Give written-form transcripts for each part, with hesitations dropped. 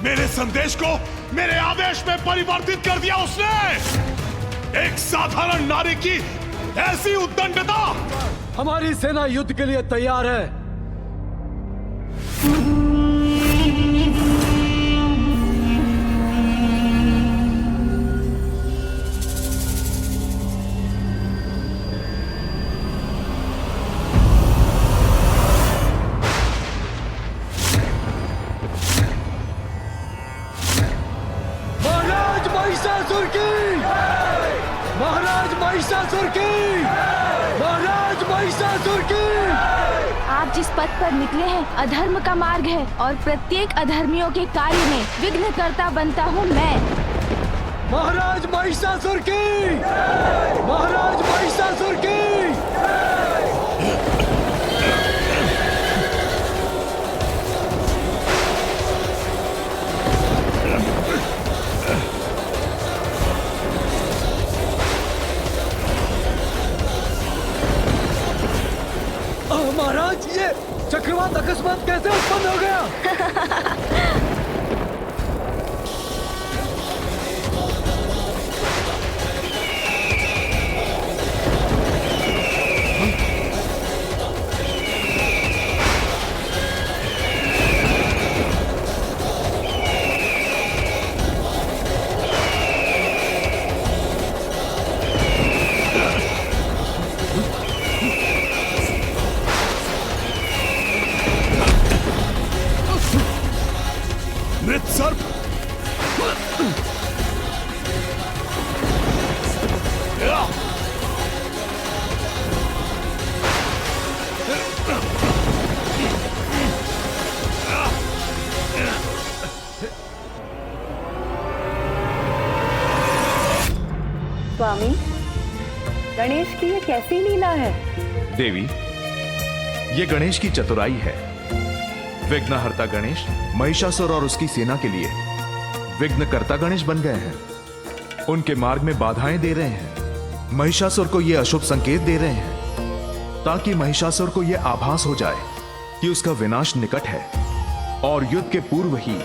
मेरे संदेश को मेरे आदेश में परिवर्तित कर दिया उसने। एक साधारण नारी की ऐसी उद्दंडता। हमारी सेना युद्ध के लिए तैयार है। महाराज महिषासुर की! महाराज महिषासुर की! आप जिस पथ पर निकले हैं अधर्म का मार्ग है और प्रत्येक अधर्मियों के कार्य में विघ्नकर्ता बनता हूँ मैं। महाराज महिषासुर की! महाराज महिषासुर की! महाराज ये चक्रवात अकस्मात कैसे उत्पन्न हो गया? मृतसर्प! स्वामी, गणेश की ये कैसी लीला है? देवी, ये गणेश की चतुराई है। विघ्नहर्ता गणेश महिषासुर और उसकी सेना के लिए विघ्नकर्ता गणेश बन गए हैं। उनके मार्ग में बाधाएं दे रहे हैं। महिषासुर को यह अशुभ संकेत दे रहे हैं ताकि महिषासुर को यह आभास हो जाए कि उसका विनाश निकट है और युद्ध के पूर्व ही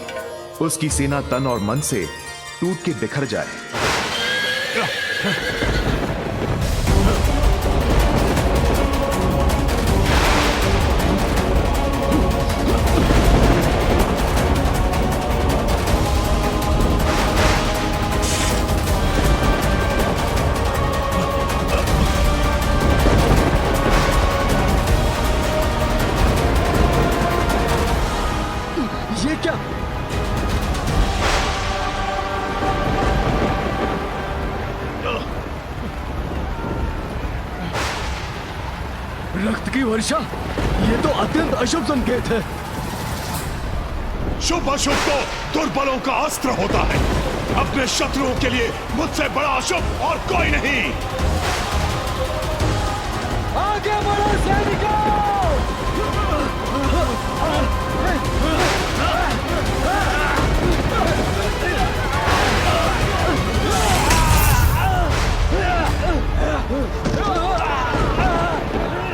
उसकी सेना तन और मन से टूट के बिखर जाए। ये क्या? रक्त की वर्षा, ये तो अत्यंत अशुभ संकेत है। शुभ अशुभ तो दुर्बलों का अस्त्र होता है। अपने शत्रुओं के लिए मुझसे बड़ा अशुभ और कोई नहीं। आगे बढ़ो सैनिकों!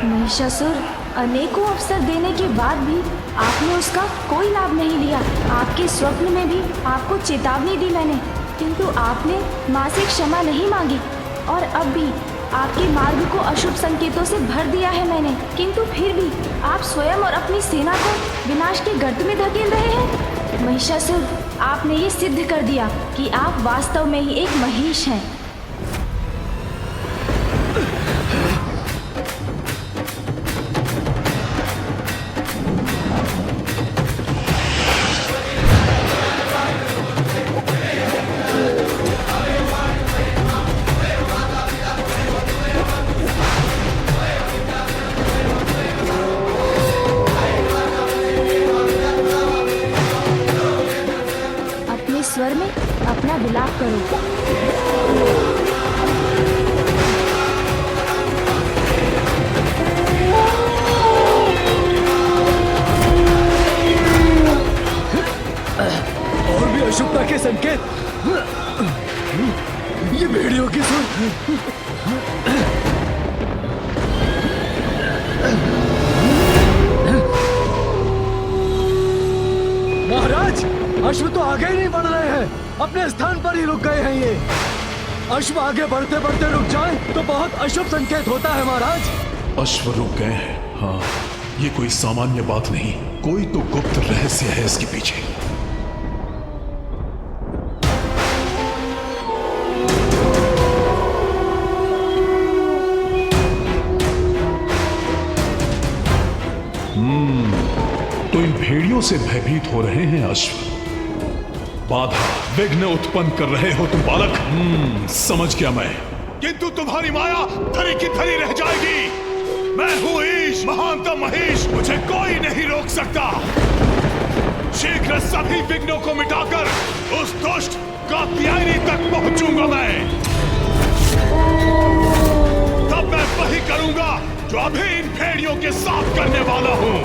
महिषासुर, अनेकों अवसर देने के बाद भी आपने उसका कोई लाभ नहीं लिया। आपके स्वप्न में भी आपको चेतावनी दी मैंने, किंतु आपने मां से क्षमा नहीं मांगी और अब भी आपके मार्ग को अशुभ संकेतों से भर दिया है मैंने, किंतु फिर भी आप स्वयं और अपनी सेना को विनाश के गर्त में धकेल रहे हैं। महिषासुर, आपने ये सिद्ध कर दिया कि आप वास्तव में ही एक महिष हैं। स्वर में अपना विलाप करो। अश्व तो आगे ही नहीं बढ़ रहे हैं, अपने स्थान पर ही रुक गए हैं ये। अश्व आगे बढ़ते बढ़ते रुक जाए तो बहुत अशुभ संकेत होता है महाराज। अश्व रुक गए हैं, हाँ, ये कोई सामान्य बात नहीं, कोई तो गुप्त रहस्य है इसके पीछे। तो इन भेड़ियों से भयभीत हो रहे हैं अश्व, बाधा विघ्न उत्पन्न कर रहे हो तुम बालक। समझ गया मैं, किंतु तुम्हारी माया धरी की धरी रह जाएगी। मैं हूं ईश, महानतम महेश, मुझे कोई नहीं रोक सकता। शीघ्र सभी विघ्नों को मिटाकर उस दुष्ट कात्यायनी तक पहुंचूंगा मैं। तब मैं वही करूंगा जो अभी इन भेड़ियों के साथ करने वाला हूं।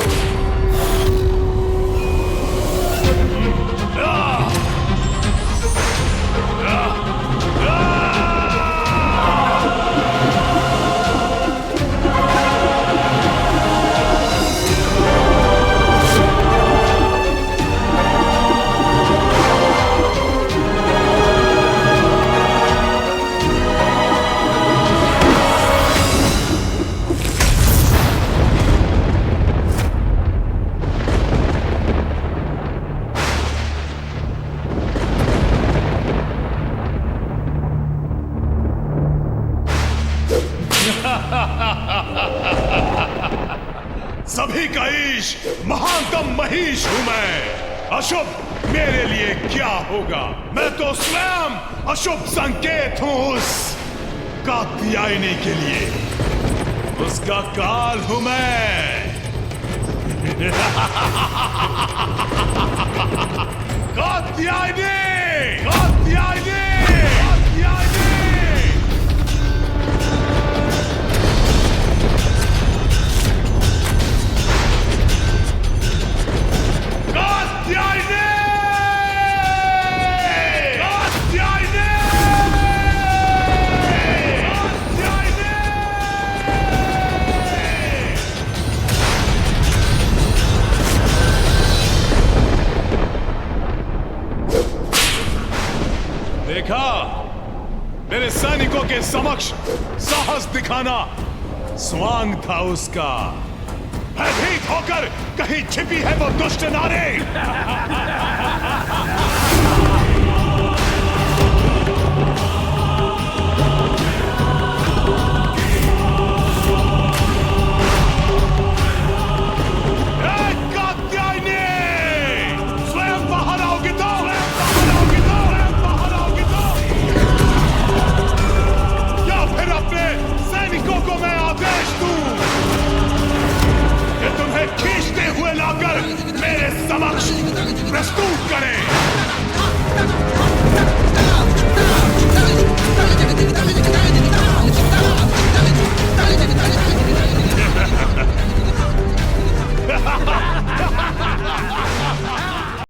सभी का ईश, महानतम महीश हूं मैं। अशुभ मेरे लिए क्या होगा, मैं तो स्वयं अशुभ संकेत हूं उस कात्यायनी के लिए, उसका काल हूं मैं। कात्यायनी, कात्यायनी, कात्यायनी। देखा, मेरे सैनिकों के समक्ष साहस दिखाना स्वांग था उसका। भयभीत होकर कहीं छिपी है वो दुष्ट नारी। खींचते हुए लाकर मेरे समक्ष प्रस्तुत करें।